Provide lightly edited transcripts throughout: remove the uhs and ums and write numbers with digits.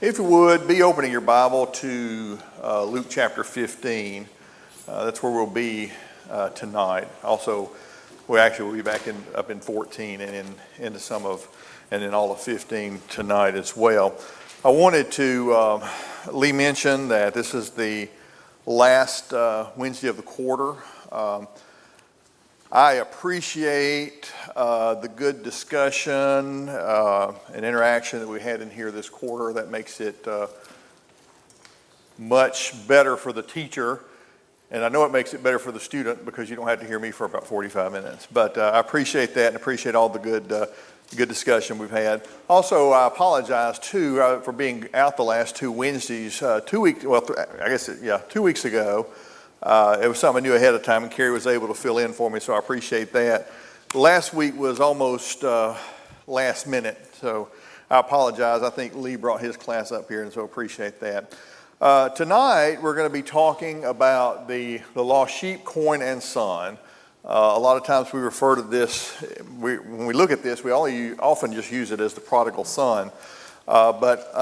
If you would, be opening your Bible to Luke chapter 15. That's where we'll be tonight. Also, we'll be back up in 14 and in all of 15 tonight as well. I wanted to, Lee mentioned that this is the last Wednesday of the quarter. I appreciate the good discussion and interaction that we had in here this quarter. That makes it much better for the teacher, and I know it makes it better for the student because you don't have to hear me for about 45 minutes. But I appreciate that and appreciate all the good discussion we've had. Also, I apologize too for being out the last two Wednesdays. 2 weeks, 2 weeks ago. It was something I knew ahead of time, and Carrie was able to fill in for me, so I appreciate that. Last week was almost last minute, so I apologize. I think Lee brought his class up here, and so I appreciate that. Tonight, we're going to be talking about the lost sheep, coin, and son. A lot of times we refer to this, when we look at this, we often just use it as the prodigal son. But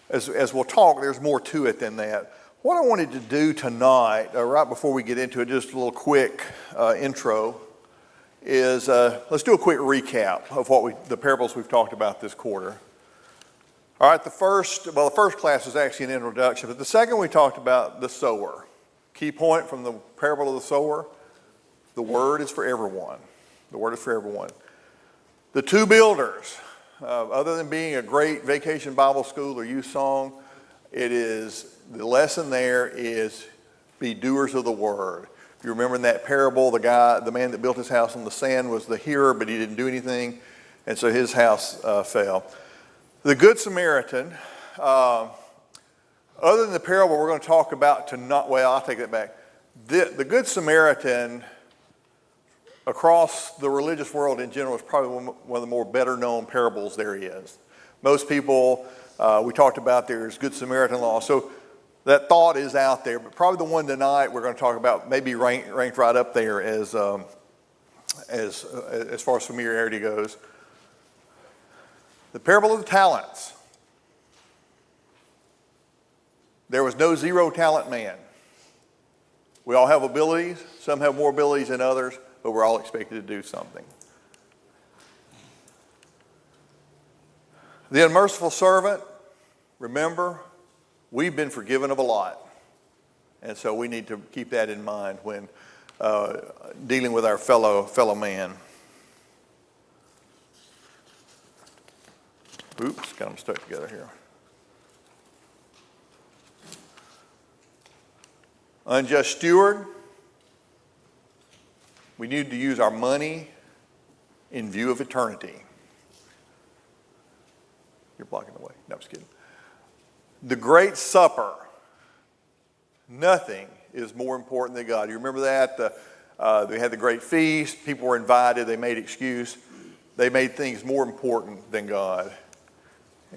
as we'll talk, there's more to it than that. What I wanted to do tonight, right before we get into it, just a little quick intro, is let's do a quick recap of the parables we've talked about this quarter. All right, the first class was actually an introduction, but the second we talked about the sower. Key point from the parable of the sower, the word is for everyone. The word is for everyone. The two builders, other than being a great vacation Bible school or youth song, the lesson there is be doers of the word. If you remember in that parable, the man that built his house on the sand was the hearer, but he didn't do anything, and so his house fell. The Good Samaritan, other than the parable we're going to talk about tonight, well, I'll take that back. The Good Samaritan, across the religious world in general, is probably one of the more better known parables there is. Most people, we talked about there's Good Samaritan law. So that thought is out there, but probably the one tonight we're going to talk about maybe ranked right up there as far as familiarity goes. The parable of the talents. There was no zero talent man. We all have abilities. Some have more abilities than others, but we're all expected to do something. The unmerciful servant. Remember, we've been forgiven of a lot, and so we need to keep that in mind when dealing with our fellow man. Oops, got them stuck together here. Unjust steward. We need to use our money in view of eternity. You're blocking the way. No, I'm just kidding. The Great Supper. Nothing is more important than God. You remember that? They had the great feast. People were invited. They made excuse. They made things more important than God.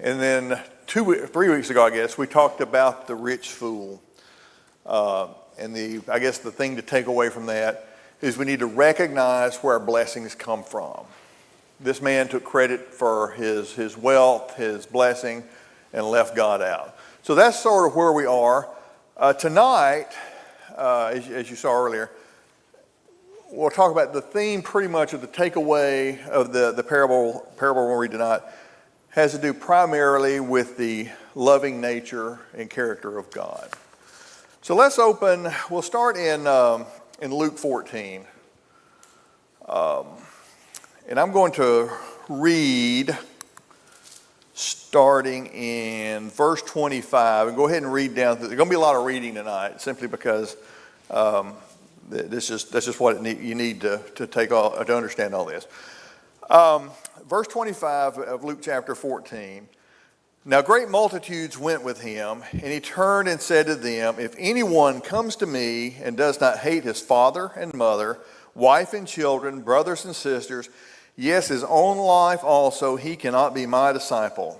And then 3 weeks ago, I guess, we talked about the rich fool. And the thing to take away from that is we need to recognize where our blessings come from. This man took credit for his wealth, his blessing, and left God out. So that's sort of where we are. Tonight, as you saw earlier, we'll talk about the theme pretty much of the takeaway of the parable we'll read tonight has to do primarily with the loving nature and character of God. So we'll start in Luke 14. And I'm going to read starting in verse 25 and go ahead and read down. There's going to be a lot of reading tonight simply because that's just what you need to understand all this. Verse 25 of Luke chapter 14. Now great multitudes went with him, and he turned and said to them, if anyone comes to me and does not hate his father and mother, wife and children, brothers and sisters, yes, his own life also, he cannot be my disciple.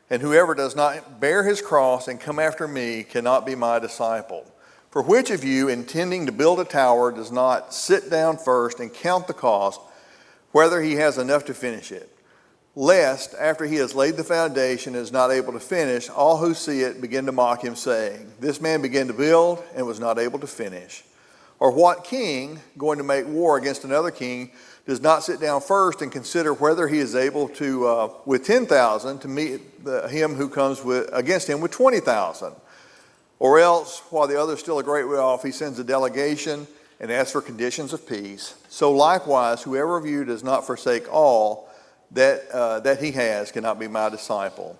And whoever does not bear his cross and come after me cannot be my disciple. For which of you, intending to build a tower, does not sit down first and count the cost, whether he has enough to finish it? lest after he has laid the foundation and is not able to finish, all who see it begin to mock him, saying, this man began to build and was not able to finish. Or what king, going to make war against another king, does not sit down first and consider whether he is able to, with 10,000, to meet him who comes against him with 20,000? Or else, while the other is still a great way off, he sends a delegation and asks for conditions of peace. So likewise, whoever of you does not forsake all that he has cannot be my disciple.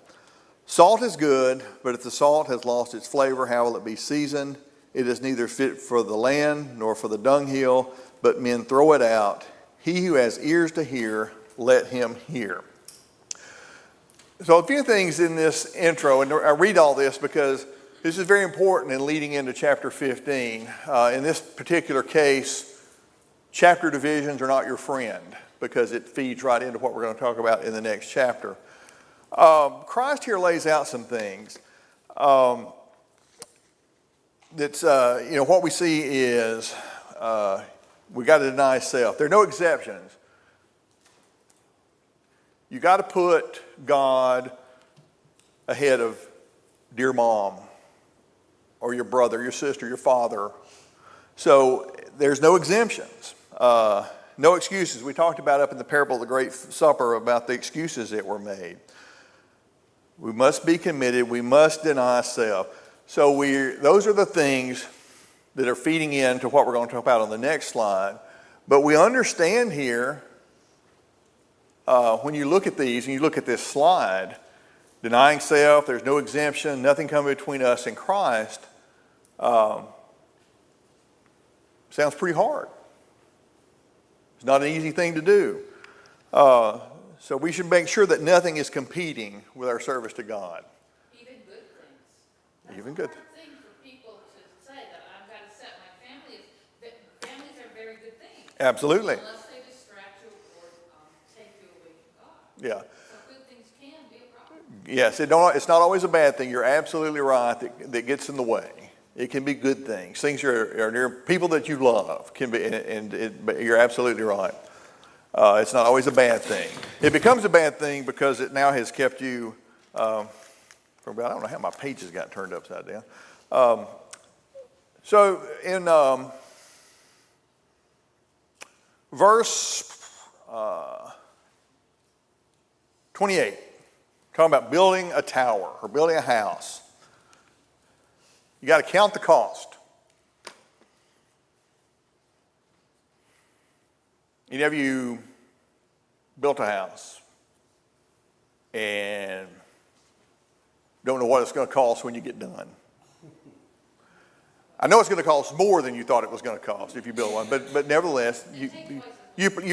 Salt is good, but if the salt has lost its flavor, how will it be seasoned? It is neither fit for the land nor for the dunghill, but men throw it out. He who has ears to hear, let him hear. So a few things in this intro, and I read all this because this is very important in leading into chapter 15. In this particular case, chapter divisions are not your friend because it feeds right into what we're going to talk about in the next chapter. Christ here lays out some things. What we see is we got to deny self. There are no exceptions. You got to put God ahead of dear mom or your brother, your sister, your father. So there's no exemptions, no excuses. We talked about up in the parable of the Great Supper about the excuses that were made. We must be committed. We must deny self. So those are the things that are feeding into what we're going to talk about on the next slide. But we understand here, when you look at these and you look at this slide, denying self, there's no exemption, nothing coming between us and Christ, sounds pretty hard. It's not an easy thing to do. So we should make sure that nothing is competing with our service to God. Even good things. Even good. That's a hard thing for people to say that I've got to set my family. Families are very good things. Absolutely. Unless they distract you or take you away from God. Yeah. So good things can be a problem. Yes, it's not always a bad thing. You're absolutely right that gets in the way. It can be good things. Things are near people that you love can be, but you're absolutely right. It's not always a bad thing. It becomes a bad thing because it now has kept you for about, I don't know how my pages got turned upside down. So in verse 28, talking about building a tower or building a house, you got to count the cost. Any of you built a house and don't know what it's going to cost when you get done? I know it's going to cost more than you thought it was going to cost if you build one, but nevertheless, you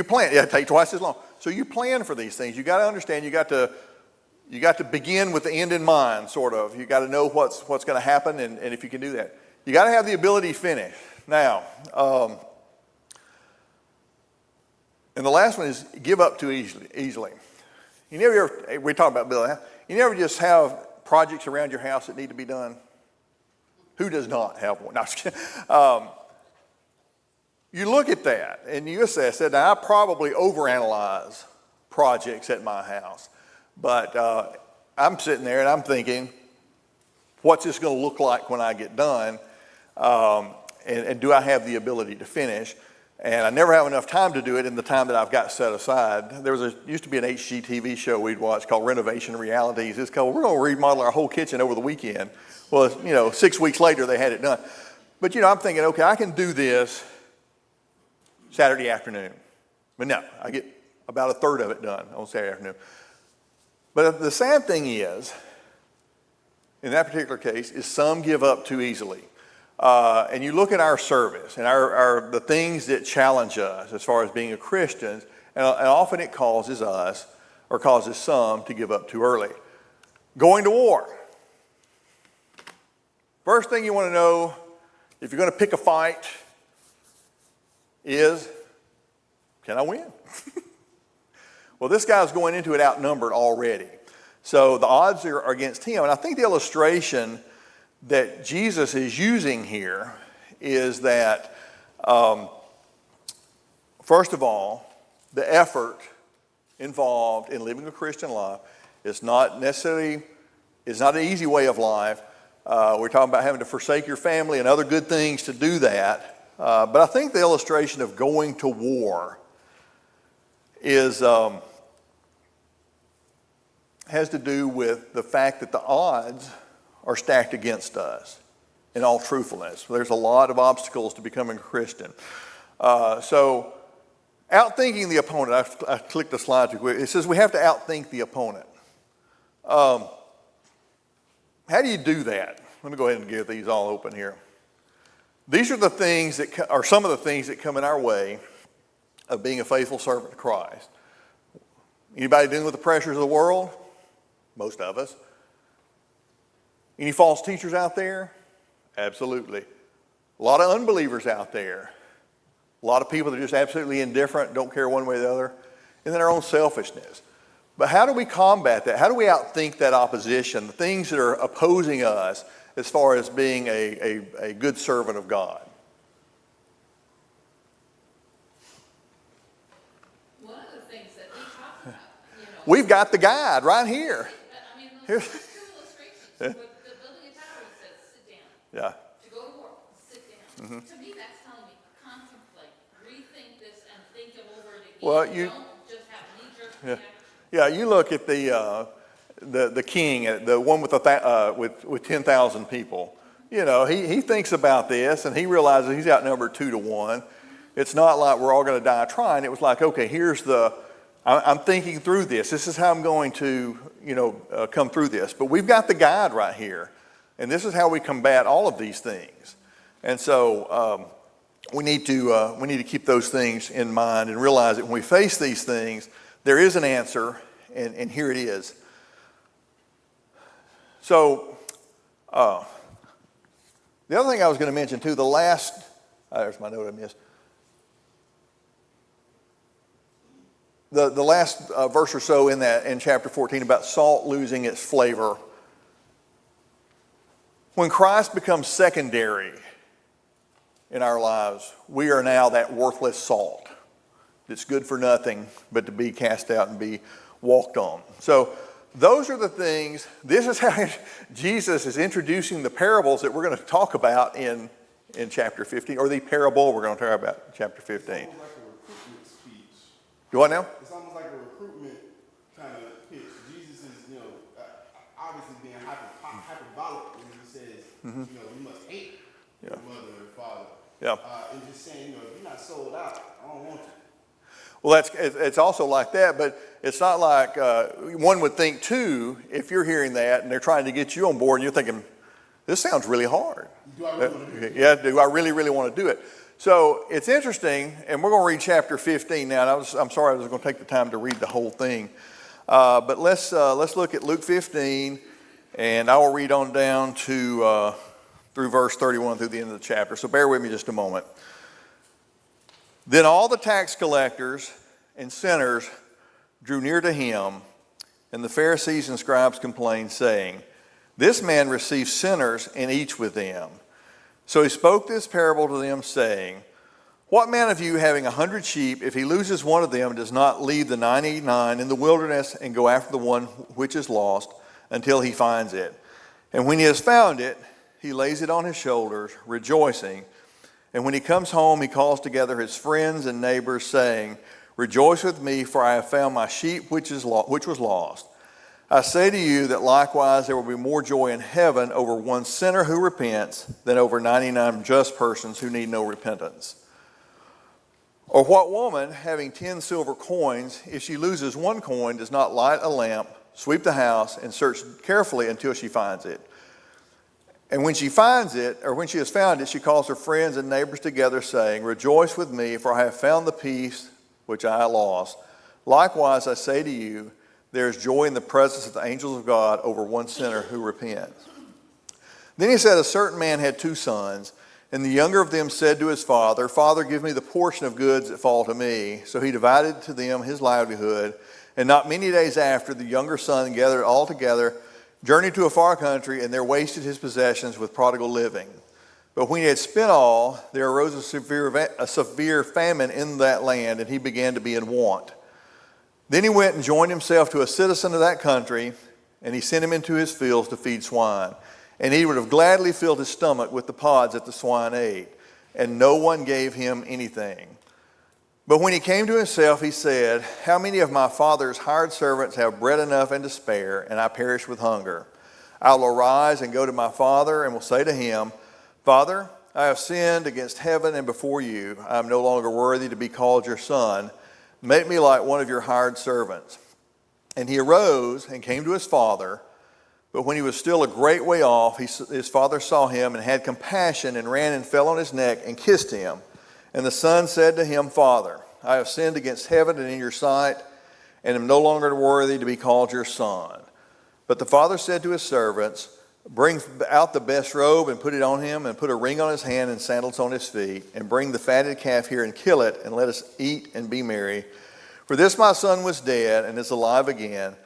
plan. Yeah, it takes twice as long. So you plan for these things. You got to understand. You got to begin with the end in mind, sort of. You got to know what's going to happen, and if you can do that, you got to have the ability to finish. Now. And the last one is give up too easily. You never, we talk about building a house. You never just have projects around your house that need to be done. Who does not have one? No, I'm just kidding. You look at that and you assess it. Now, I probably overanalyze projects at my house. But I'm sitting there and I'm thinking, what's this going to look like when I get done? And do I have the ability to finish? And I never have enough time to do it in the time that I've got set aside. There used to be an HGTV show we'd watch called Renovation Realities. It's called, we're going to remodel our whole kitchen over the weekend. Well, 6 weeks later they had it done. But, I'm thinking, okay, I can do this Saturday afternoon. But no, I get about a third of it done on Saturday afternoon. But the sad thing is, in that particular case, is some give up too easily. And you look at our service and the things that challenge us as far as being a Christian, and often it causes us or causes some to give up too early. Going to war. First thing you want to know if you're going to pick a fight is, can I win? Well, this guy's going into it outnumbered already. So the odds are against him. And I think the illustration that Jesus is using here is that, first of all, the effort involved in living a Christian life. It's not an easy way of life. We're talking about having to forsake your family and other good things to do that. But I think the illustration of going to war has to do with the fact that the odds are stacked against us, in all truthfulness. There's a lot of obstacles to becoming a Christian. So outthinking the opponent, I clicked the slide too quick. It says we have to outthink the opponent. How do you do that? Let me go ahead and get these all open here. These are the things that are some of the things that come in our way of being a faithful servant to Christ. Anybody dealing with the pressures of the world? Most of us. Any false teachers out there? Absolutely. A lot of unbelievers out there. A lot of people that are just absolutely indifferent, don't care one way or the other, and then our own selfishness. But how do we combat that? How do we outthink that opposition, the things that are opposing us as far as being a good servant of God? One of the things that we talk about, We've got the guide right here. I mean, Here. those two illustrations, with the building a tower, it says, sit down. Yeah. To go to war, sit down. To me, that's telling me, contemplate, rethink this and think it over again. Well, Don't just have knee-jerk reaction. Yeah, you look at the king, the one with 10,000 people. You know, he thinks about this and he realizes he's outnumbered 2-1. It's not like we're all going to die trying. It was like, okay, I'm thinking through this. This is how I'm going to, come through this. But we've got the guide right here, and this is how we combat all of these things. And so we need to keep those things in mind and realize that when we face these things, there is an answer, and here it is. So the other thing I was going to mention too, there's my note I missed. The last verse or so in chapter 14 about salt losing its flavor. When Christ becomes secondary in our lives, we are now that worthless salt that's good for nothing but to be cast out and be walked on. So those are the things. This is how Jesus is introducing the parables that we're going to talk about in chapter 15, or the parable we're going to talk about in chapter 15. Do what now? It's almost like a recruitment kind of pitch. Jesus is, obviously being hyperbolic when he says, you must hate your mother and father. Yeah. And just saying, if you're not sold out, I don't want you. Well, it's also like that, but it's not like one would think too, if you're hearing that and they're trying to get you on board and you're thinking, this sounds really hard. Do I really want to do it? Yeah, do I really, really want to do it? So it's interesting, and we're going to read chapter 15 now. And I'm sorry I was going to take the time to read the whole thing. But let's look at Luke 15, and I will read on down to through verse 31 through the end of the chapter. So bear with me just a moment. Then all the tax collectors and sinners drew near to him, and the Pharisees and scribes complained, saying, "This man receives sinners and eats with them." So he spoke this parable to them, saying, "What man of you, having 100 sheep, if he loses one of them, does not leave the 99 in the wilderness and go after the one which is lost until he finds it? And when he has found it, he lays it on his shoulders, rejoicing. And when he comes home, he calls together his friends and neighbors, saying, 'Rejoice with me, for I have found my sheep which was lost.' I say to you that likewise there will be more joy in heaven over one sinner who repents than over 99 just persons who need no repentance. Or what woman, having 10 silver coins, if she loses one coin, does not light a lamp, sweep the house, and search carefully until she finds it? And when she finds it, or when she has found it, she calls her friends and neighbors together, saying, 'Rejoice with me, for I have found the piece which I lost.' Likewise, I say to you, there is joy in the presence of the angels of God over one sinner who repents." Then he said, a certain man had 2 sons, and the younger of them said to his father, "Father, give me the portion of goods that fall to me." So he divided to them his livelihood. And not many days after, the younger son gathered all together, journeyed to a far country, and there wasted his possessions with prodigal living. But when he had spent all, there arose a severe famine in that land, and he began to be in want. Then he went and joined himself to a citizen of that country, and he sent him into his fields to feed swine. And he would have gladly filled his stomach with the pods that the swine ate, and no one gave him anything. But when he came to himself, he said, how many of my father's hired servants have bread enough and to spare, and I perish with hunger? I will arise and go to my father, and will say to him, Father, I have sinned against heaven and before you. I am no longer worthy to be called your son. Make me like one of your hired servants. And he arose and came to his father. But when he was still a great way off, his father saw him and had compassion and ran and fell on his neck and kissed him. And the son said to him, Father, I have sinned against heaven and in your sight, and am no longer worthy to be called your son. But the father said to his servants, bring out the best robe and put it on him, and put a ring on his hand and sandals on his feet, and bring the fatted calf here and kill it, and let us eat and be merry. For this my son was dead and is alive again.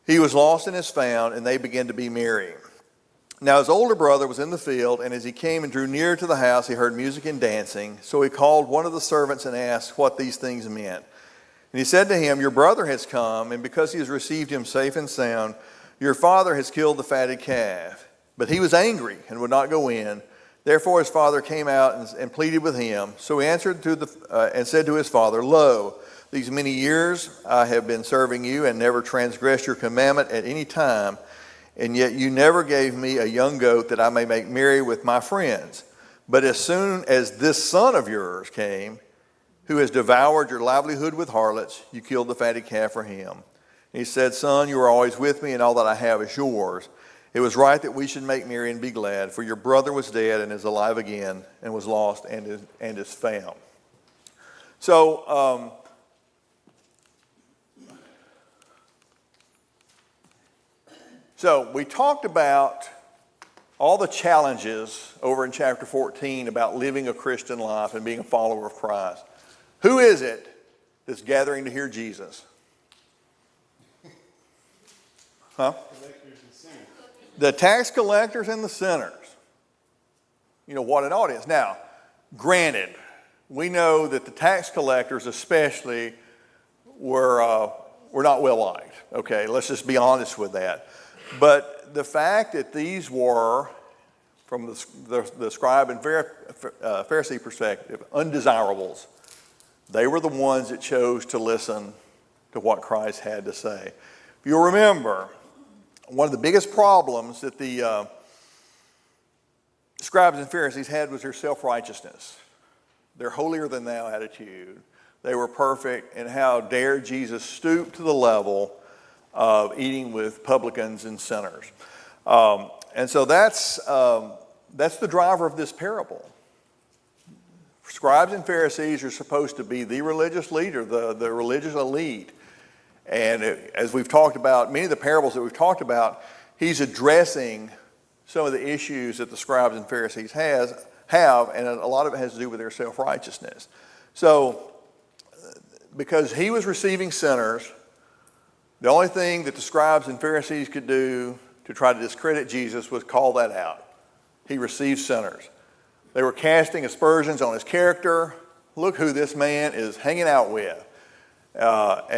He was lost and is found, and they began to be merry. Now his older brother was in the field, and as he came and drew near to the house, he heard music and dancing. So he called one of the servants and asked what these things meant. And he said to him, your brother has come, and because he has received him safe and sound, your father has killed the fatted calf. But he was angry and would not go in. Therefore his father came out and pleaded with him. So he answered and said to his father, Lo, these many years I have been serving you and never transgressed your commandment at any time. And yet you never gave me a young goat that I may make merry with my friends. But as soon as this son of yours came, who has devoured your livelihood with harlots, you killed the fatted calf for him. And he said, Son, you are always with me, and all that I have is yours. It was right that we should make merry and be glad, for your brother was dead and is alive again, and was lost and is found. So, we talked about all the challenges over in chapter 14 about living a Christian life and being a follower of Christ. Who is it that's gathering to hear Jesus? Huh? The tax collectors and the sinners. You know, what an audience. Now, granted, we know that the tax collectors especially were not well liked. Okay, let's just be honest with that. But the fact that these were, from the scribe and Pharisee perspective, undesirables, they were the ones that chose to listen to what Christ had to say. If you'll remember, one of the biggest problems that the scribes and Pharisees had was their self-righteousness, their holier-than-thou attitude. They were perfect, and how dare Jesus stoop to the level of eating with publicans and sinners. And so that's the driver of this parable. Scribes and Pharisees are supposed to be the religious leader, the religious elite. And as we've talked about, many of the parables that we've talked about, he's addressing some of the issues that the scribes and Pharisees have, and a lot of it has to do with their self-righteousness. So, because he was receiving sinners, the only thing that the scribes and Pharisees could do to try to discredit Jesus was call that out. He received sinners. They were casting aspersions on his character. Look who this man is hanging out with. But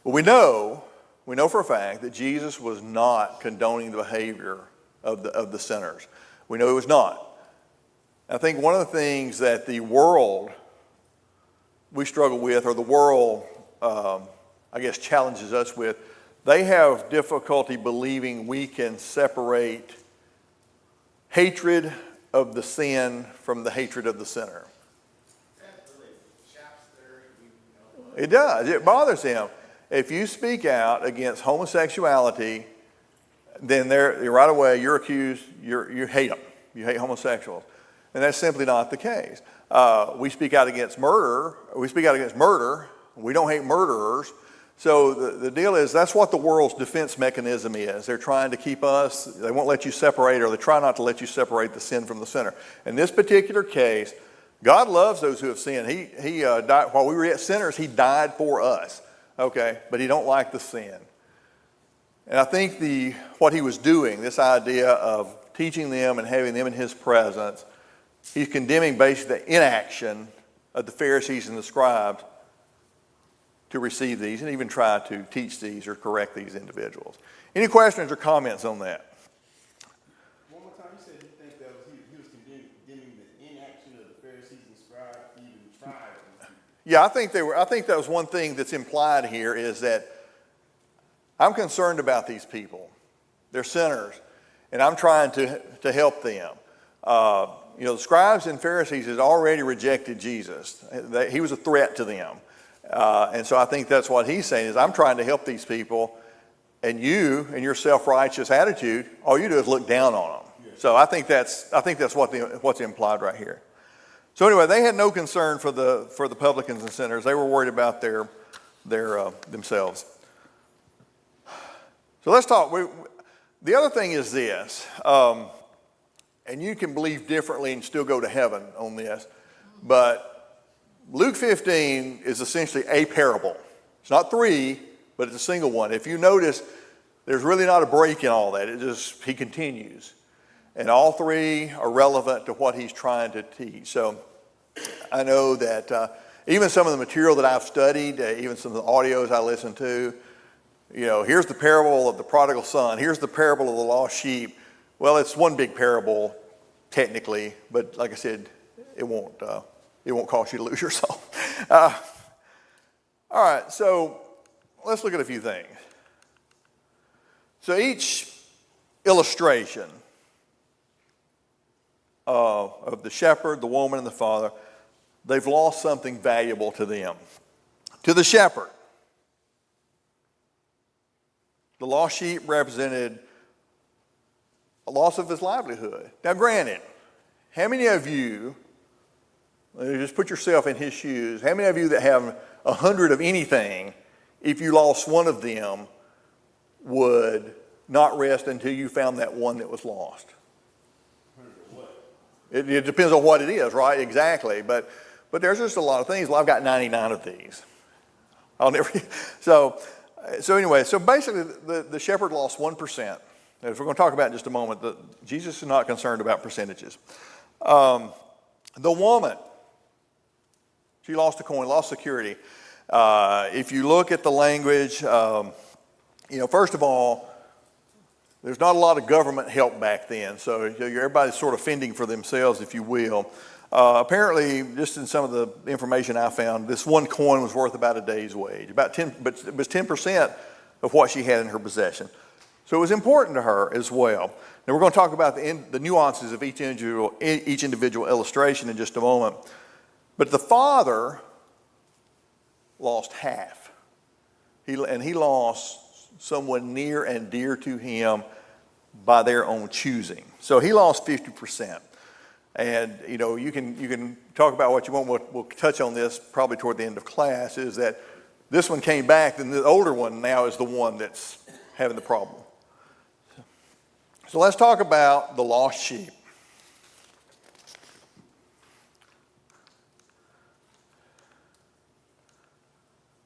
we know for a fact that Jesus was not condoning the behavior of the sinners. We know he was not. I think one of the things that the world we struggle with, or the world, challenges us with, they have difficulty believing we can separate hatred of the sin from the hatred of the sinner. It does. It bothers him. If you speak out against homosexuality, then right away you're accused, you hate them. You hate homosexuals. And that's simply not the case. We speak out against murder. We don't hate murderers. So the deal is, that's what the world's defense mechanism is. They're trying to keep us, they won't let you separate, or they try not to let you separate the sin from the sinner. In this particular case, God loves those who have sinned. He died, while we were yet sinners, he died for us. Okay, but he don't like the sin. And I think what he was doing, this idea of teaching them and having them in his presence, he's condemning basically the inaction of the Pharisees and the scribes to receive these and even try to teach these or correct these individuals. Any questions or comments on that? One more time, you said you think that he was condemning the inaction of the Pharisees and scribes to even try. Yeah, I think that was one thing that's implied here is that I'm concerned about these people. They're sinners, and I'm trying to help them. The scribes and Pharisees had already rejected Jesus. He was a threat to them. And so I think that's what he's saying is I'm trying to help these people, and you and your self-righteous attitude, all you do is look down on them. Yeah. So I think that's what's implied right here. So anyway, they had no concern for the publicans and sinners. They were worried about their themselves. So let's talk. The other thing is this, and you can believe differently and still go to heaven on this, but Luke 15 is essentially a parable. It's not three, but it's a single one. If you notice, there's really not a break in all that. He continues. And all three are relevant to what he's trying to teach. So I know that even some of the material that I've studied, even some of the audios I listen to, here's the parable of the prodigal son. Here's the parable of the lost sheep. Well, it's one big parable, technically, but like I said, it won't cause you to lose your soul. All right, so let's look at a few things. So each illustration of the shepherd, the woman, and the father, they've lost something valuable to them. To the shepherd, the lost sheep represented a loss of his livelihood. Now granted, how many of you, just put yourself in his shoes, how many of you that have 100 of anything, if you lost one of them, would not rest until you found that one that was lost? It depends on what it is, right? Exactly. But there's just a lot of things. Well, I've got 99 of these. I'll never. So anyway, so basically the shepherd lost 1%. As we're going to talk about in just a moment, Jesus is not concerned about percentages. The woman, she lost a coin, lost security. If you look at the language, first of all, there's not a lot of government help back then, so everybody's sort of fending for themselves, if you will. Apparently, just in some of the information I found, this one coin was worth about a day's wage, but it was 10% of what she had in her possession. So it was important to her as well. Now we're going to talk about the nuances of each individual illustration in just a moment. But the father lost half. He lost someone near and dear to him by their own choosing. So he lost 50%. And you can talk about what you want. We'll touch on this probably toward the end of class, is that this one came back, and the older one now is the one that's having the problem. So let's talk about the lost sheep.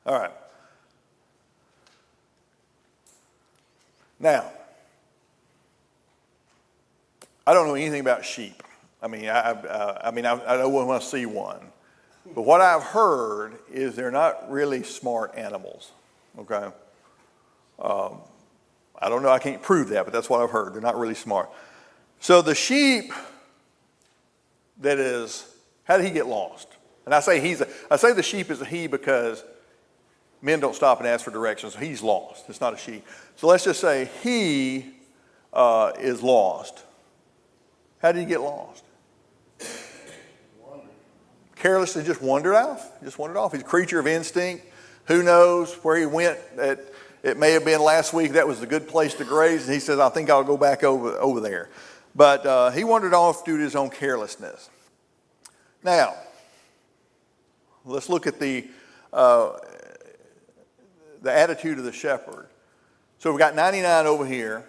All right. Now, I don't know anything about sheep. I know when I see one. But what I've heard is they're not really smart animals, okay? I don't know, I can't prove that, but that's what I've heard. They're not really smart. So the sheep how did he get lost? And I say the sheep is a he because men don't stop and ask for directions. So he's lost. It's not a she. So let's just say he is lost. How did he get lost? Carelessly just wandered off. He's a creature of instinct. Who knows where he went? It may have been last week. That was a good place to graze. And he says, I think I'll go back over there. But he wandered off due to his own carelessness. Now, let's look at the attitude of the shepherd. So we've got 99 over here.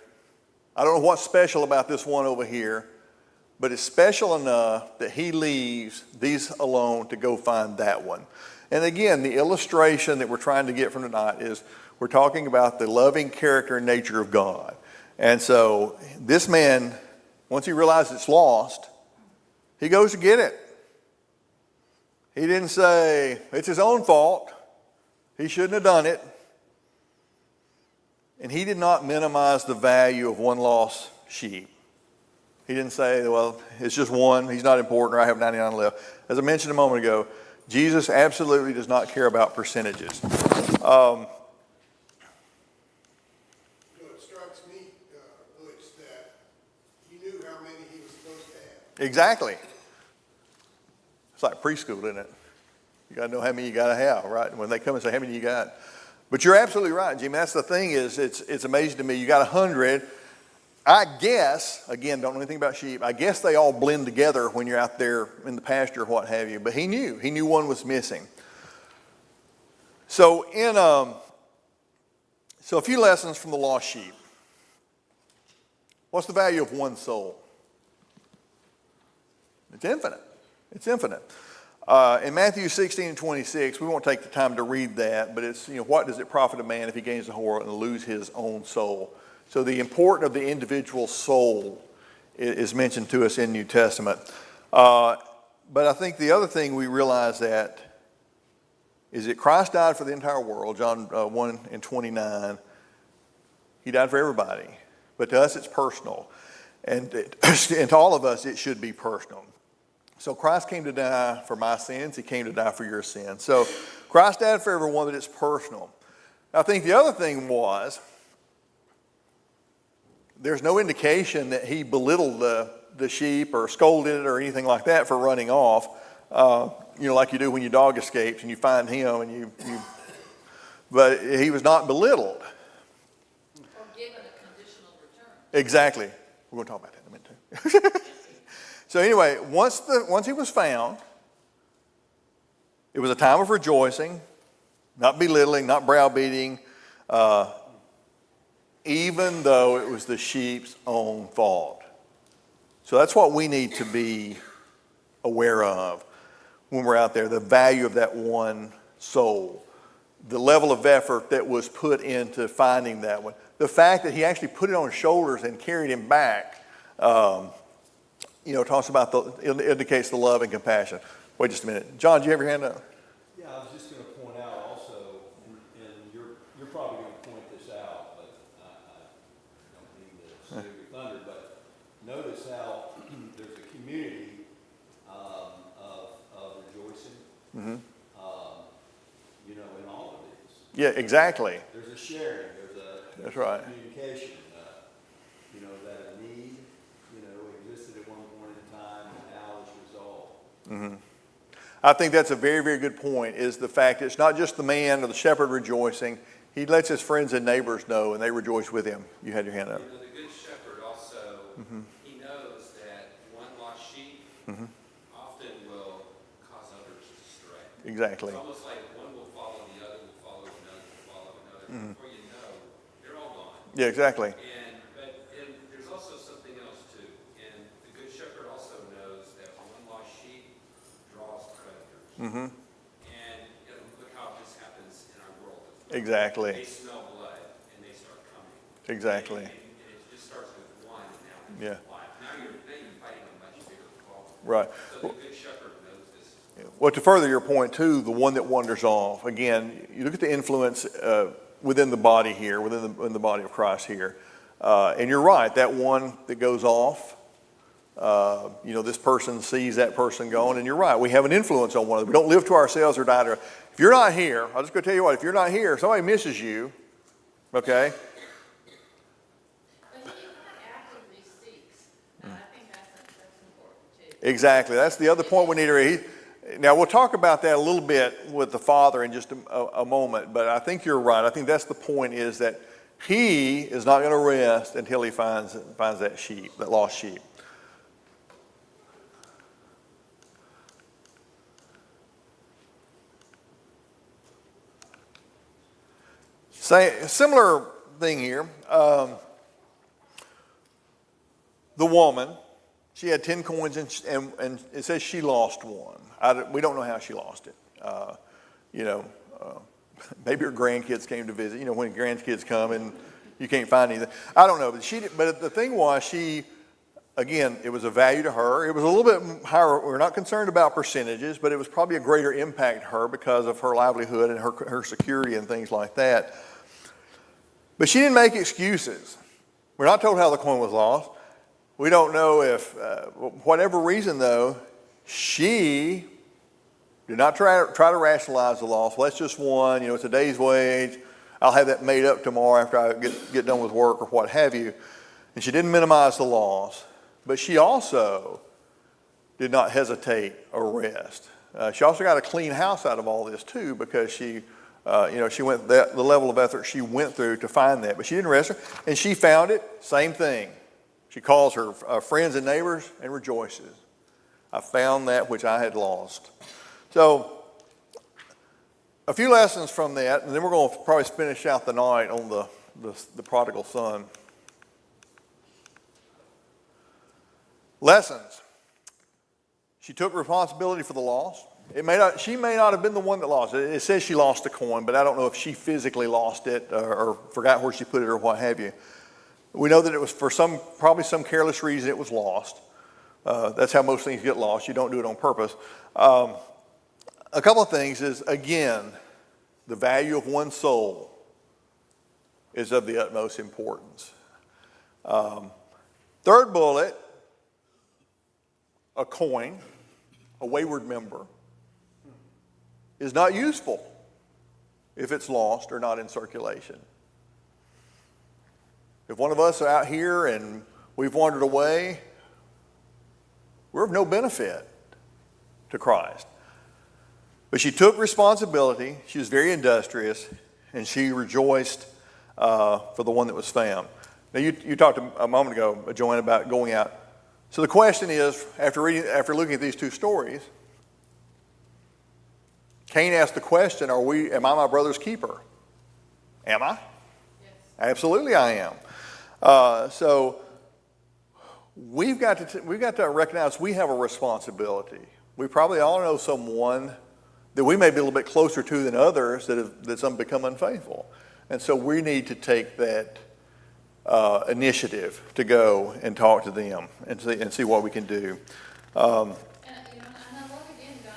I don't know what's special about this one over here, but it's special enough that he leaves these alone to go find that one. And again, the illustration that we're trying to get from tonight is we're talking about the loving character and nature of God. And so this man, once he realizes it's lost, he goes to get it. He didn't say, it's his own fault. He shouldn't have done it. And he did not minimize the value of one lost sheep. He didn't say, well, it's just one. He's not important, or I have 99 left. As I mentioned a moment ago, Jesus absolutely does not care about percentages. It strikes me, Butch, that he knew how many he was supposed to have. Exactly. It's like preschool, isn't it? You got to know how many you got to have, right? When they come and say, how many you got? But you're absolutely right, Jimmy. That's the thing is, it's amazing to me. You got 100. I guess, again, don't know anything about sheep. I guess they all blend together when you're out there in the pasture or what have you. But he knew. He knew one was missing. So a few lessons from the lost sheep. What's the value of one soul? It's infinite. It's infinite. In Matthew 16 and 26, we won't take the time to read that, but it's, what does it profit a man if he gains the whole world and lose his own soul? So the importance of the individual soul is mentioned to us in New Testament. But I think the other thing we realize that is that Christ died for the entire world, John 1 and 29. He died for everybody. But to us, it's personal. And to all of us, it should be personal. So Christ came to die for my sins. He came to die for your sins. So Christ died for everyone, but it's personal. I think the other thing was, there's no indication that he belittled the sheep or scolded it or anything like that for running off. Like you do when your dog escapes and you find him and but he was not belittled. Or given a conditional return. Exactly. We're going to talk about that in a minute too. So anyway, once he was found, it was a time of rejoicing, not belittling, not browbeating, even though it was the sheep's own fault. So that's what we need to be aware of when we're out there, the value of that one soul, the level of effort that was put into finding that one, the fact that he actually put it on his shoulders and carried him back, talks about indicates the love and compassion. Wait just a minute. John, do you have your hand up? Yeah, I was just going to point out also, and you're probably going to point this out, but I don't mean to steal your thunder, but notice how there's a community of rejoicing, in all of these. Yeah, exactly. There's a sharing, That's right. communication, that a need, existed at one point in time and now is resolved. I think that's a very, very good point, is the fact that it's not just the man or the shepherd rejoicing. He lets his friends and neighbors know, and they rejoice with him. You had your hand up. The good shepherd also, he knows that one lost sheep often will cause others to stray. Exactly. It's almost like one will follow the other, will follow another, will follow another. Before you know, they're all gone. Yeah, exactly. And there's also something else too. And the good shepherd also knows that one lost sheep draws predators. And look how this happens in our world. Exactly. They smell blood and they start coming. Exactly. And it just starts with one, and now Yeah. it's five. Now you're fighting a much bigger problem. Right. So the good shepherd knows this. Well, to further your point too, the one that wanders off, again, you look at the influence within the body here, within the body of Christ here. And you're right, that one that goes off, this person sees that person going, and you're right, we have an influence on one another. We don't live to ourselves or die to. If you're not here, I'll just go tell you what, if you're not here, somebody misses you, okay? But he not actively seeks, and I think that's important too. Exactly. That's the other point we need to read. Now, we'll talk about that a little bit with the Father in just a moment, but I think you're right. I think that's the point, is that he is not going to rest until he finds that sheep, that lost sheep. Similar thing here. The woman, she had 10 coins, and it says she lost one. We don't know how she lost it. Maybe her grandkids came to visit. When grandkids come and you can't find anything. I don't know, but the thing was, she again, it was a value to her. It was a little bit higher. We're not concerned about percentages, but it was probably a greater impact to her because of her livelihood and her security and things like that. But she didn't make excuses. We're not told how the coin was lost. We don't know if, whatever reason though, she did not try to rationalize the loss. Well, that's just one, it's a day's wage. I'll have that made up tomorrow after I get done with work or what have you. And she didn't minimize the loss, but she also did not hesitate or rest. She also got a clean house out of all this too, because she went the level of effort she went through to find that. But she didn't rest her, and she found it. Same thing. She calls her friends and neighbors and rejoices. I found that which I had lost. So, a few lessons from that, and then we're going to probably finish out the night on the prodigal son. Lessons. She took responsibility for the loss. She may not have been the one that lost it. It says she lost the coin, but I don't know if she physically lost it or forgot where she put it or what have you. We know that it was for probably some careless reason it was lost. That's how most things get lost. You don't do it on purpose. A couple of things is, again, the value of one's soul is of the utmost importance. Third bullet, a coin, a wayward member, is not useful if it's lost or not in circulation. If one of us are out here and we've wandered away, we're of no benefit to Christ. But she took responsibility, she was very industrious, and she rejoiced for the one that was found. Now you talked a moment ago, Joanne, about going out. So the question is, after looking at these two stories, Cain asked the question, am I my brother's keeper? Am I? Yes. Absolutely I am. So we've got to recognize we have a responsibility. We probably all know someone that we may be a little bit closer to than others that some become unfaithful. And so we need to take that initiative to go and talk to them and see what we can do. And I love again, God,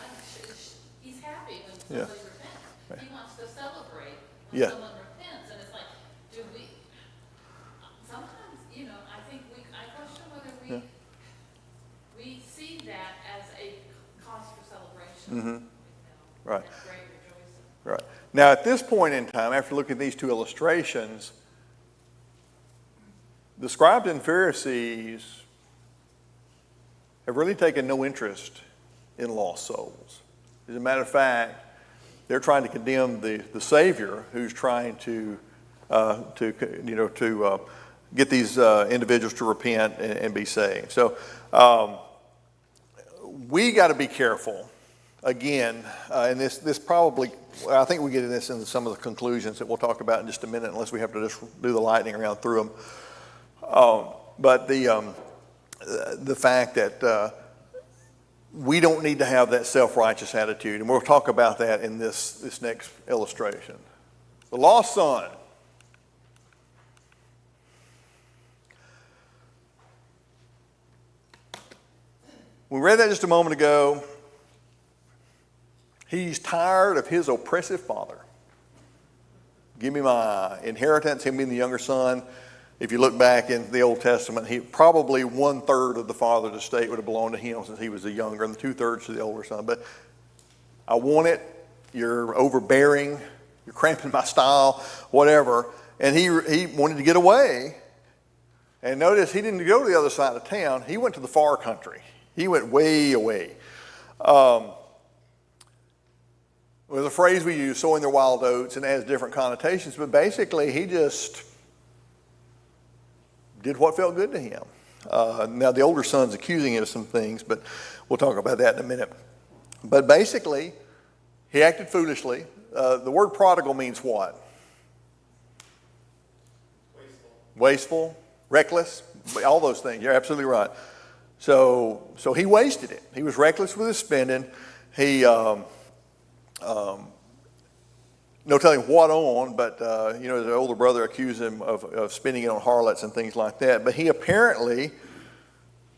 He's happy when somebody repents. He wants to celebrate when someone repents. And it's like, do we, sometimes, I think I question whether we see that as a cause for celebration. Right. And great rejoicing. Right. Now, at this point in time, after looking at these two illustrations, the scribes and Pharisees have really taken no interest in lost souls. As a matter of fact, they're trying to condemn the Savior who's trying to get these individuals to repent and be saved. So we got to be careful. Again, and this probably, I think we get into this in some of the conclusions that we'll talk about in just a minute, unless we have to just do the lightning around through them. But the fact that we don't need to have that self-righteous attitude, and we'll talk about that in this next illustration. The lost son. We read that just a moment ago. He's tired of his oppressive father. Give me my inheritance, him being the younger son. If you look back in the Old Testament, he probably 1/3 of the father's estate would have belonged to him since he was the younger, and 2/3 to the older son. But I want it. You're overbearing. You're cramping my style, whatever. And he wanted to get away. And notice he didn't go to the other side of town. He went to the far country. He went way away. There's a phrase we use, sowing their wild oats, and it has different connotations. But basically, he just did what felt good to him. Now, the older son's accusing him of some things, but we'll talk about that in a minute. But basically, he acted foolishly. The word prodigal means what? Wasteful, reckless, all those things. You're absolutely right. So he wasted it. He was reckless with his spending. He, no telling what on, but his older brother accused him of spending it on harlots and things like that. But he apparently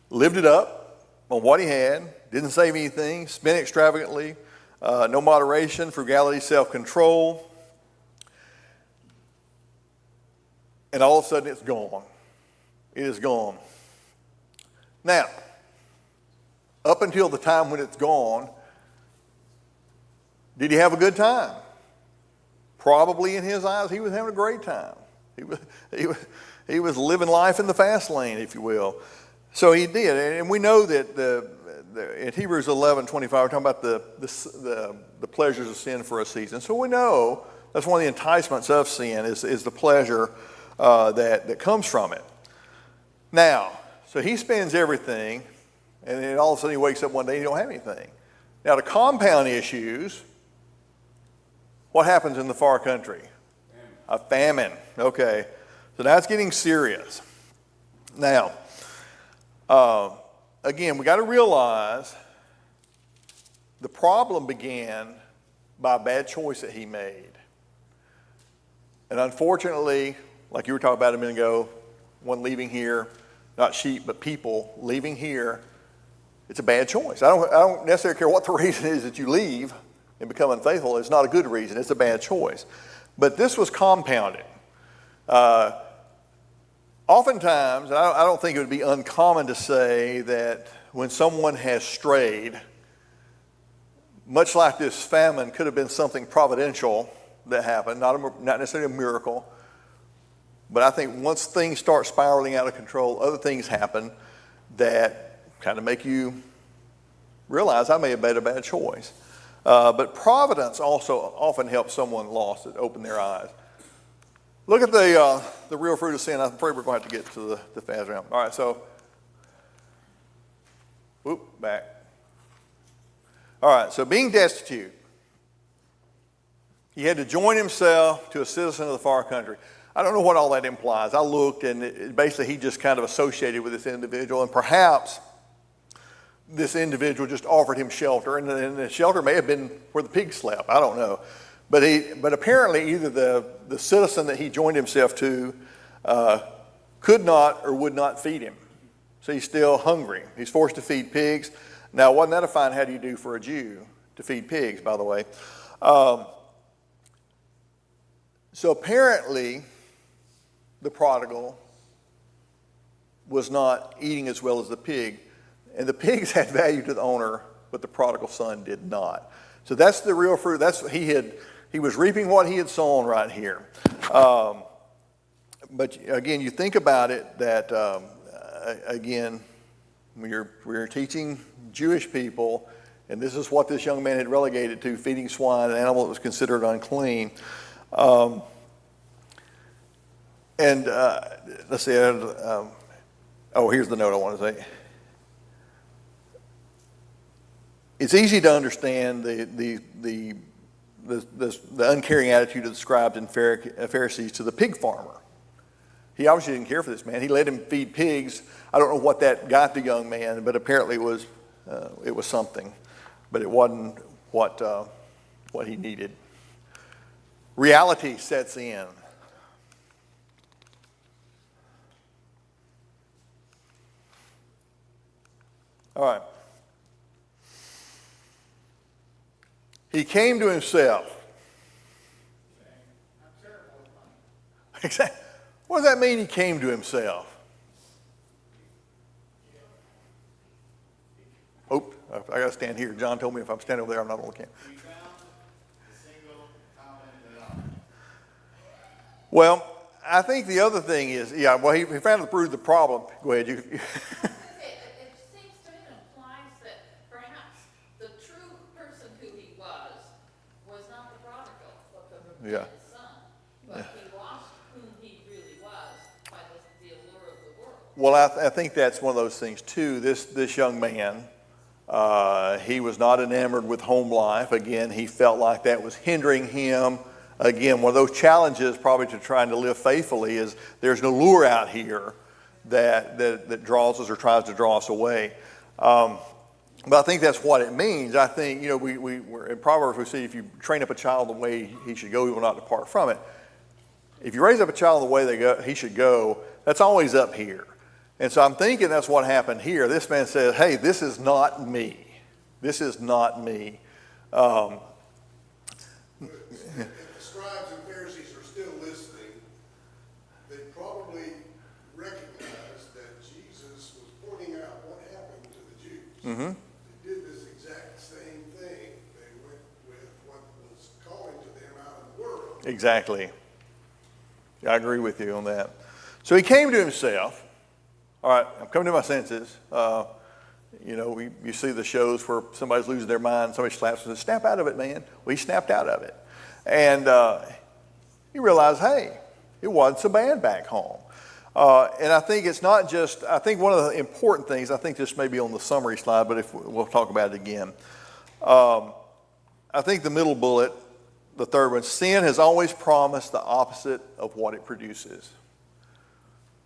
lived it up on what he had, didn't save anything, spent extravagantly, no moderation, frugality, self-control. And all of a sudden it's gone. It is gone. Now, up until the time when it's gone, did he have a good time? Probably in his eyes, he was having a great time. He was living life in the fast lane, if you will. So he did. And we know that in Hebrews 11:25, we're talking about the pleasures of sin for a season. So we know that's one of the enticements of sin is the pleasure that comes from it. Now, so he spends everything, and then all of a sudden he wakes up one day and he don't have anything. Now, to compound issues, what happens in the far country? A famine. Okay. So now it's getting serious. Now, again, we got to realize the problem began by a bad choice that he made. And unfortunately, like you were talking about a minute ago, one leaving here, not sheep, but people leaving here, it's a bad choice. I don't necessarily care what the reason is that you leave and become unfaithful. It's not a good reason. It's a bad choice. But this was compounded. Oftentimes, I don't think it would be uncommon to say that when someone has strayed, much like this famine could have been something providential that happened, not necessarily a miracle, but I think once things start spiraling out of control, other things happen that kind of make you realize I may have made a bad choice. But providence also often helps someone lost to open their eyes. Look at the real fruit of sin. I'm afraid we're going to have to get to the fast round. All right, so, back. All right, so being destitute, he had to join himself to a citizen of the far country. I don't know what all that implies. I looked, and basically he just kind of associated with this individual, and perhaps this individual just offered him shelter, and the shelter may have been where the pigs slept. I don't know. But apparently either the citizen that he joined himself to could not or would not feed him. So he's still hungry. He's forced to feed pigs. Now, wasn't that a fine how do you do for a Jew to feed pigs, by the way? So apparently the prodigal was not eating as well as the pig. And the pigs had value to the owner, but the prodigal son did not. So that's the real fruit. That's what he was reaping what he had sown right here. But again, you think about it that, again, we're teaching Jewish people, and this is what this young man had relegated to, feeding swine, an animal that was considered unclean. Let's see. Here's the note I want to say. It's easy to understand the uncaring attitude of the scribes and Pharisees to the pig farmer. He obviously didn't care for this man. He let him feed pigs. I don't know what that got the young man, but apparently it was something. But it wasn't what he needed. Reality sets in. All right. He came to himself. Exactly. What does that mean, he came to himself? I got to stand here. John told me if I'm standing over there, I'm not on the camera. Well, I think the other thing is, he found the root of the problem. Go ahead. It seems to me it implies that perhaps the true person who he was not the prodigal, but the repentant son. But he lost whom he really was by the allure of the world. Well, I think that's one of those things too. This young man, he was not enamored with home life. Again, he felt like that was hindering him. Again, one of those challenges probably to trying to live faithfully is there's no lure out here that draws us or tries to draw us away. But I think that's what it means. I think, we're in Proverbs we see if you train up a child the way he should go, he will not depart from it. If you raise up a child the way he should go, that's always up here. And so I'm thinking that's what happened here. This man says, hey, this is not me. This is not me. If the scribes and Pharisees are still listening, they probably recognize that Jesus was pointing out what happened to the Jews. Mm-hmm. They did this exact same thing. They went with what was calling to them out of the world. Exactly. I agree with you on that. So he came to himself. All right, I'm coming to my senses. You see the shows where somebody's losing their mind, somebody slaps and says, snap out of it, man. Well, he snapped out of it. And he realized, hey, it wasn't so bad back home. And I think it's not just, I think one of the important things, I think this may be on the summary slide, but if we'll talk about it again. I think the middle bullet, the third one, sin has always promised the opposite of what it produces.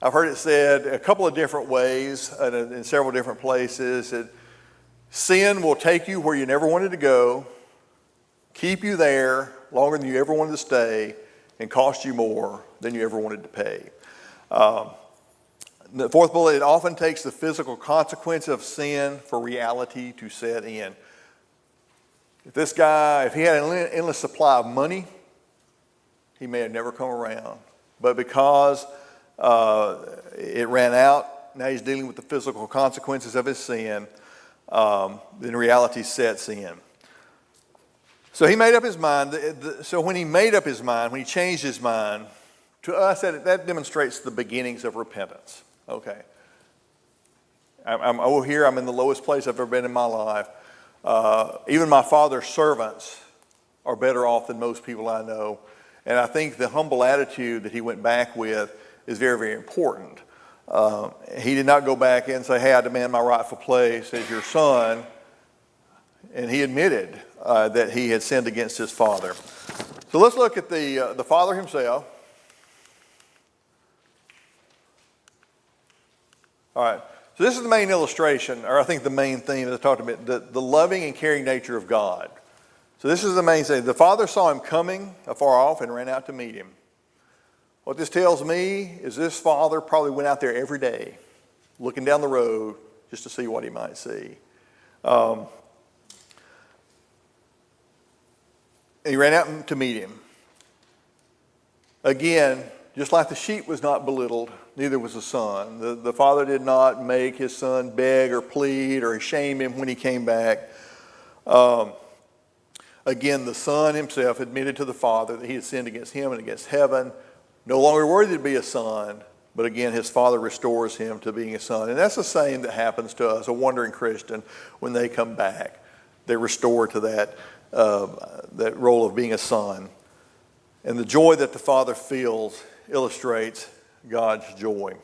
I've heard it said a couple of different ways and in several different places that sin will take you where you never wanted to go, keep you there longer than you ever wanted to stay, and cost you more than you ever wanted to pay. The fourth bullet, it often takes the physical consequence of sin for reality to set in. If this guy, if he had an endless supply of money, he may have never come around. But because it ran out, now he's dealing with the physical consequences of his sin, then reality sets in. So he made up his mind. So when he made up his mind, when he changed his mind, to us that demonstrates the beginnings of repentance. Okay. I'm over here, I'm in the lowest place I've ever been in my life. Even my father's servants are better off than most people I know. And I think the humble attitude that he went back with is very, very important. He did not go back and say, hey, I demand my rightful place as your son. And he admitted that he had sinned against his father. So let's look at the father himself. All right. So this is the main illustration, or I think the main theme that I talked about, the loving and caring nature of God. So this is the main thing. The father saw him coming afar off and ran out to meet him. What this tells me is this father probably went out there every day, looking down the road just to see what he might see. He ran out to meet him. Again, just like the sheep was not belittled, neither was the son. The father did not make his son beg or plead or shame him when he came back. Again, the son himself admitted to the father that he had sinned against him and against heaven, no longer worthy to be a son, but again, his father restores him to being a son. And that's the same that happens to us, a wandering Christian, when they come back. They're restored to that role of being a son. And the joy that the father feels illustrates God's joy.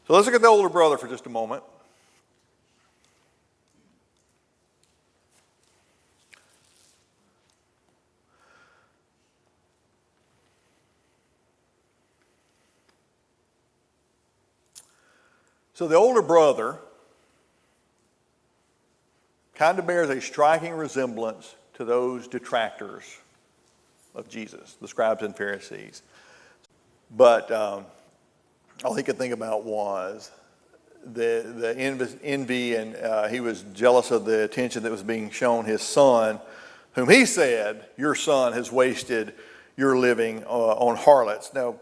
So let's look at the older brother for just a moment. So the older brother kind of bears a striking resemblance to those detractors of Jesus, the scribes and Pharisees. But all he could think about was the envy, and he was jealous of the attention that was being shown his son, whom he said, your son has wasted your living on harlots. Now,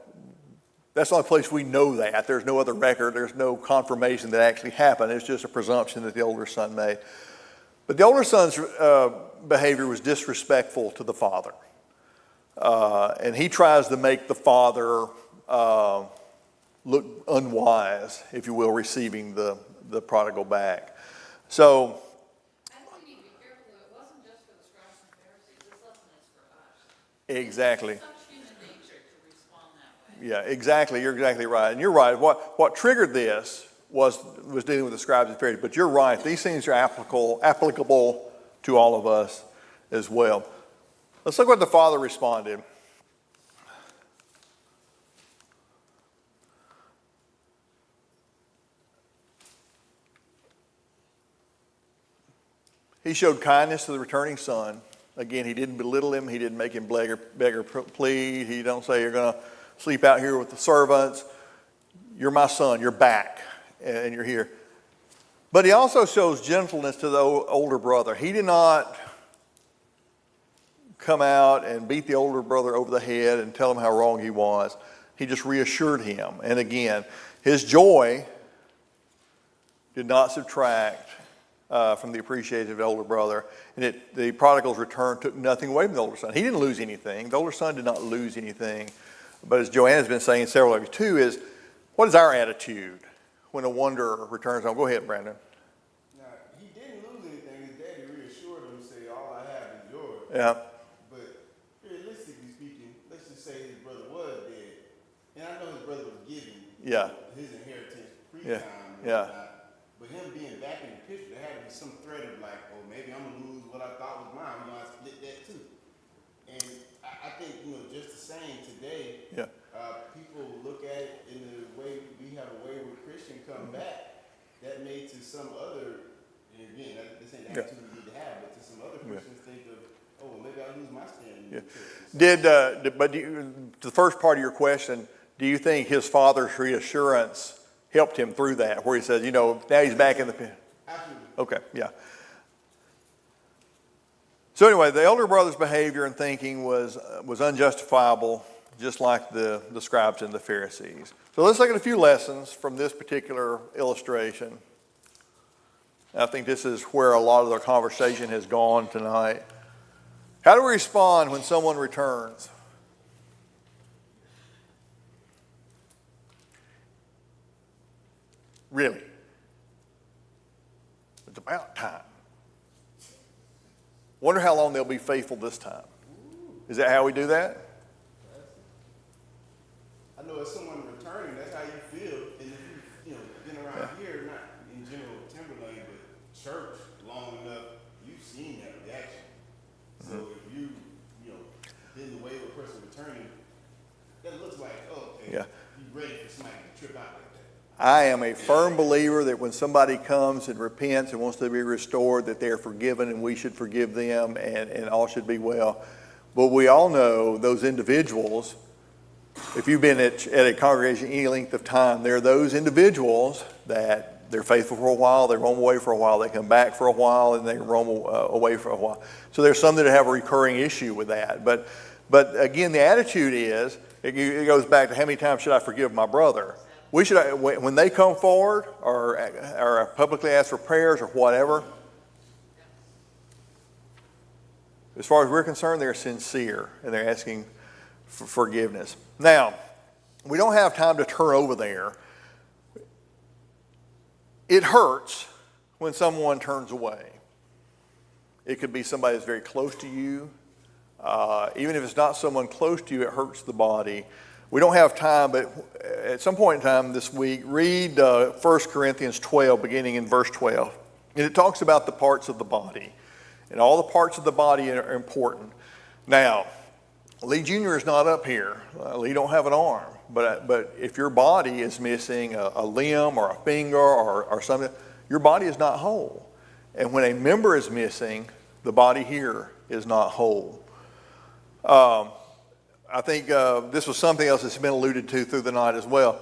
that's the only place we know that. There's no other record. There's no confirmation that actually happened. It's just a presumption that the older son made. But the older son's behavior was disrespectful to the father. And he tries to make the father look unwise, if you will, receiving the prodigal back. So, I think we need to be careful that it wasn't just for the scribes and Pharisees. This lesson is for us. exactly. It's such human nature to respond that way. Yeah, exactly. You're exactly right. And you're right. What triggered this was dealing with the scribes and Pharisees. But you're right. These things are applicable to all of us as well. Let's look what the father responded. He showed kindness to the returning son. Again, he didn't belittle him. He didn't make him beg or plead. He don't say you're going to sleep out here with the servants. you're my son, you're back, and you're here. But he also shows gentleness to the older brother. He did not come out and beat the older brother over the head and tell him how wrong he was. He just reassured him. And again, his joy did not subtract from the appreciation of the older brother. And the prodigal's return took nothing away from the older son. He didn't lose anything. The older son did not lose anything. But as Joanna's been saying several of you too, is what is our attitude when a wanderer returns home? Go ahead, Brandon. Now, he didn't lose anything. His daddy reassured him, say, all I have is yours. Yeah. But realistically speaking, let's just say his brother was dead. And I know his brother was given his inheritance pre-time and whatnot. But him being back in the picture, there had to be some threat of like, oh, maybe I'm going to lose what I thought was mine. We're going to split that too. And I think, just the same today, people look at it in the way we have a wayward Christian come back. That may to some other, and again, this ain't the attitude we need to have, but to some other Christians think of, oh, well, maybe I'll lose my stand in the church. To the first part of your question, do you think his father's reassurance helped him through that, where he says, now he's back in the pen? Absolutely. Okay, yeah. So anyway, the elder brother's behavior and thinking was unjustifiable, just like the scribes and the Pharisees. So let's look at a few lessons from this particular illustration. I think this is where a lot of the conversation has gone tonight. How do we respond when someone returns? Really? It's about time. Wonder how long they'll be faithful this time. Is that how we do that? I know as someone returning, that's how you feel. And if you've been around here, not in general Timberlane, but church long enough, you've seen that reaction. So if you been the way of a person returning, that looks like, you're ready for somebody to trip out like that. I am a firm believer that when somebody comes and repents and wants to be restored, that they're forgiven and we should forgive them and all should be well. But we all know those individuals, if you've been at a congregation any length of time, there are those individuals that they're faithful for a while, they roam away for a while, they come back for a while, and they roam away for a while. So there's some that have a recurring issue with that. But again, the attitude is, it goes back to how many times should I forgive my brother? We should, when they come forward or publicly ask for prayers or whatever, as far as we're concerned, they're sincere and they're asking for forgiveness. Now, we don't have time to turn over there. It hurts when someone turns away. It could be somebody that's very close to you. Even if it's not someone close to you, it hurts the body. We don't have time, but at some point in time this week, read 1 Corinthians 12, beginning in verse 12. And it talks about the parts of the body. And all the parts of the body are important. Now, Lee Jr. is not up here. Lee don't have an arm. But if your body is missing a limb or a finger or something, your body is not whole. And when a member is missing, the body here is not whole. I think this was something else that's been alluded to through the night as well.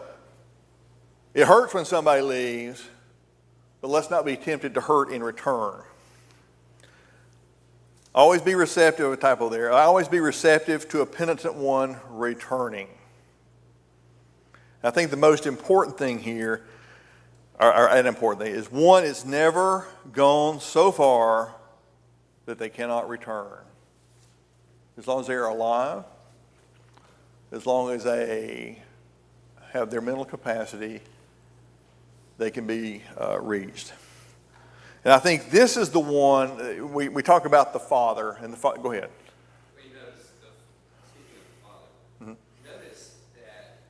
It hurts when somebody leaves, but let's not be tempted to hurt in return. Always be receptive, a typo there. Always be receptive to a penitent one returning. I think the most important thing here, or an important thing, is one is never gone so far that they cannot return. As long as they are alive, as long as they have their mental capacity, they can be reached. And I think this is the one, we talk about the Father, and go ahead. Well, you notice, speaking of the Father, notice that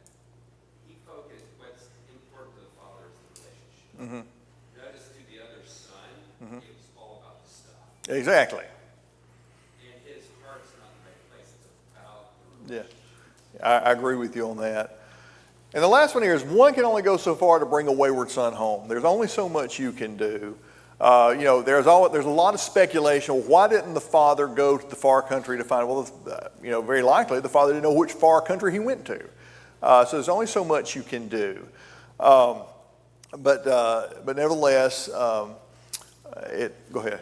he focused, what's important to the Father is the relationship. Notice to the other Son, it was all about the stuff. Exactly. And his heart's not in the right place, it's about the relationship. I agree with you on that. And the last one here is one can only go so far to bring a wayward son home. There's only so much you can do. There's a lot of speculation. Why didn't the father go to the far country to find? Well, very likely the father didn't know which far country he went to. So there's only so much you can do. But nevertheless, go ahead.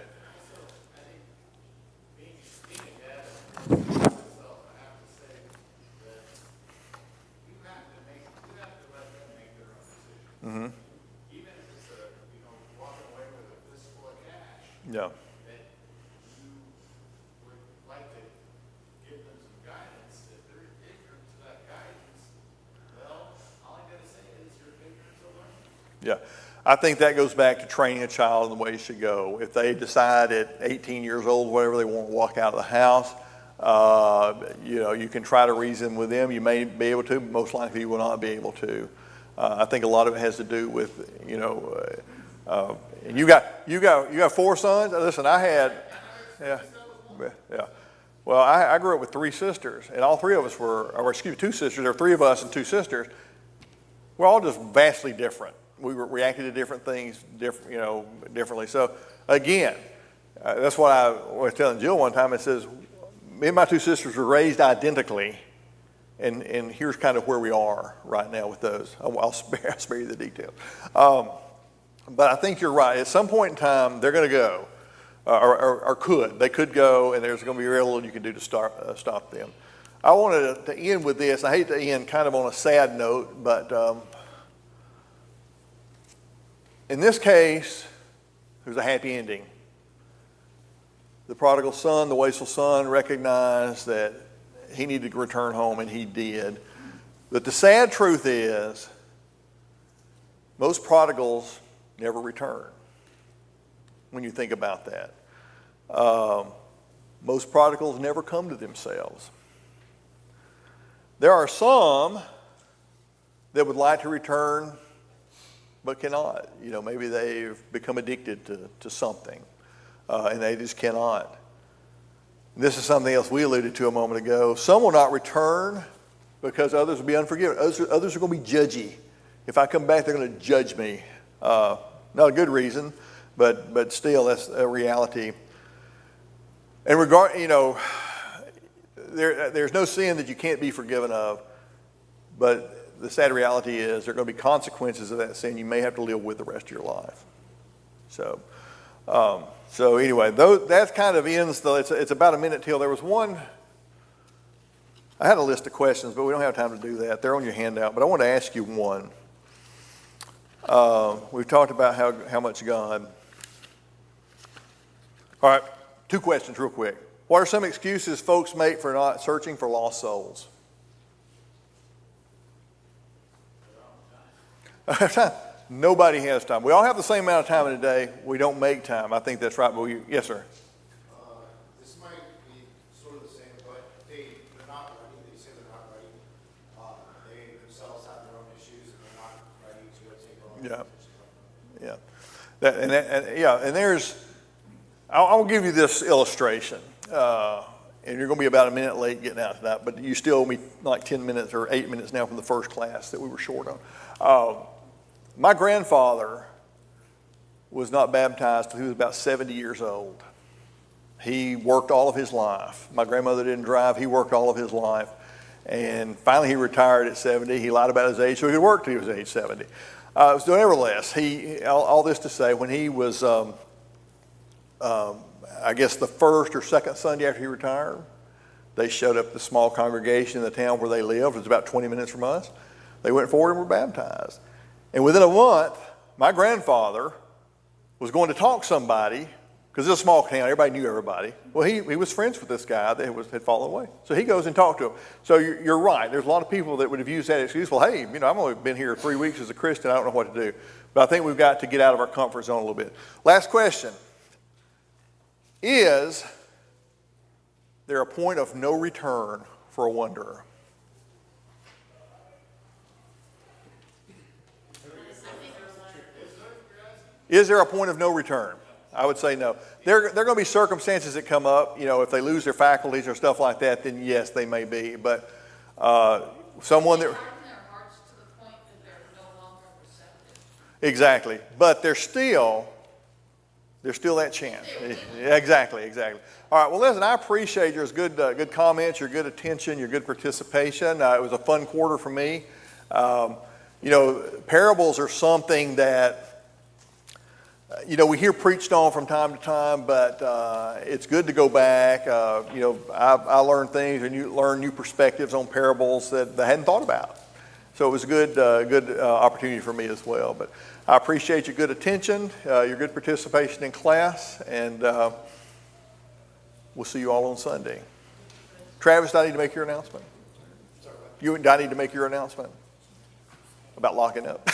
Mm-hmm. Even if it's walking away with a fistful of cash, Yeah. that you would like to give them some guidance. If they're ignorant to that guidance, well, all I gotta say is you're ignorant to learn. Yeah. I think that goes back to training a child in the way it should go. If they decide at 18 years old, whatever, they want to walk out of the house, you can try to reason with them. You may be able to, but most likely you will not be able to. I think a lot of it has to do with, and you got 4 sons. Listen, I had, yeah. Well, I grew up with 3 sisters, and all 3 of us or 2 sisters. There were 3 of us and 2 sisters. We're all just vastly different. We reacted to different things, differently. So again, that's what I was telling Jill one time. It says, me and my 2 sisters were raised identically. And here's kind of where we are right now with those. I'll spare you the details. But I think you're right. At some point in time, they're going to go, or could. They could go, and there's going to be very little you can do to stop them. I wanted to end with this. I hate to end kind of on a sad note, but in this case, there's a happy ending. The prodigal son, the wasteful son, recognized that he needed to return home, and he did. But the sad truth is, most prodigals never return, when you think about that. Most prodigals never come to themselves. There are some that would like to return, but cannot. Maybe they've become addicted to something, and they just cannot. This is something else we alluded to a moment ago. Some will not return because others will be unforgiving. Others are going to be judgy. If I come back, they're going to judge me. Not a good reason, but still, that's a reality. And there's no sin that you can't be forgiven of, but the sad reality is there are going to be consequences of that sin you may have to live with the rest of your life. So anyway, that kind of ends. It's about a minute till. There was one. I had a list of questions, but we don't have time to do that. They're on your handout. But I want to ask you one. We've talked about how much God. All right, 2 questions real quick. What are some excuses folks make for not searching for lost souls? Nobody has time. We all have the same amount of time in a day. We don't make time. I think that's right. But yes, sir. This might be sort of the same, but they're not ready. They say they're not ready. They themselves have their own issues, and they're not ready to take on. Yeah. And there's. I'll give you this illustration, and you're going to be about a minute late getting out tonight, but you still owe me like 10 minutes or 8 minutes now from the first class that we were short on. My grandfather was not baptized until he was about 70 years old. He worked all of his life. My grandmother didn't drive. He worked all of his life. And finally he retired at 70. He lied about his age so he could work till he was age 70. So nevertheless, all this to say, when he was, I guess the first or second Sunday after he retired, they showed up the small congregation in the town where they lived. It was about 20 minutes from us. They went forward and were baptized. And within a month, my grandfather was going to talk to somebody, because it's a small town, everybody knew everybody. Well, he was friends with this guy that had fallen away. So he goes and talked to him. So you're right. There's a lot of people that would have used that excuse. Well, hey, I've only been here 3 weeks as a Christian. I don't know what to do. But I think we've got to get out of our comfort zone a little bit. Last question. Is there a point of no return for a wanderer? Is there a point of no return? I would say no. There are going to be circumstances that come up. If they lose their faculties or stuff like that, then yes, they may be. But someone that... Harden their hearts to the point that they're no longer receptive. Exactly. But there's still that chance. Exactly. All right. Well, listen, I appreciate your good comments, your good attention, your good participation. It was a fun quarter for me. You know, parables are something that, we hear preached on from time to time, but it's good to go back. I learned things, and you learn new perspectives on parables that I hadn't thought about. So it was a good opportunity for me as well. But I appreciate your good attention, your good participation in class, and we'll see you all on Sunday. Travis, do I need to make your announcement? Do I need to make your announcement about locking up?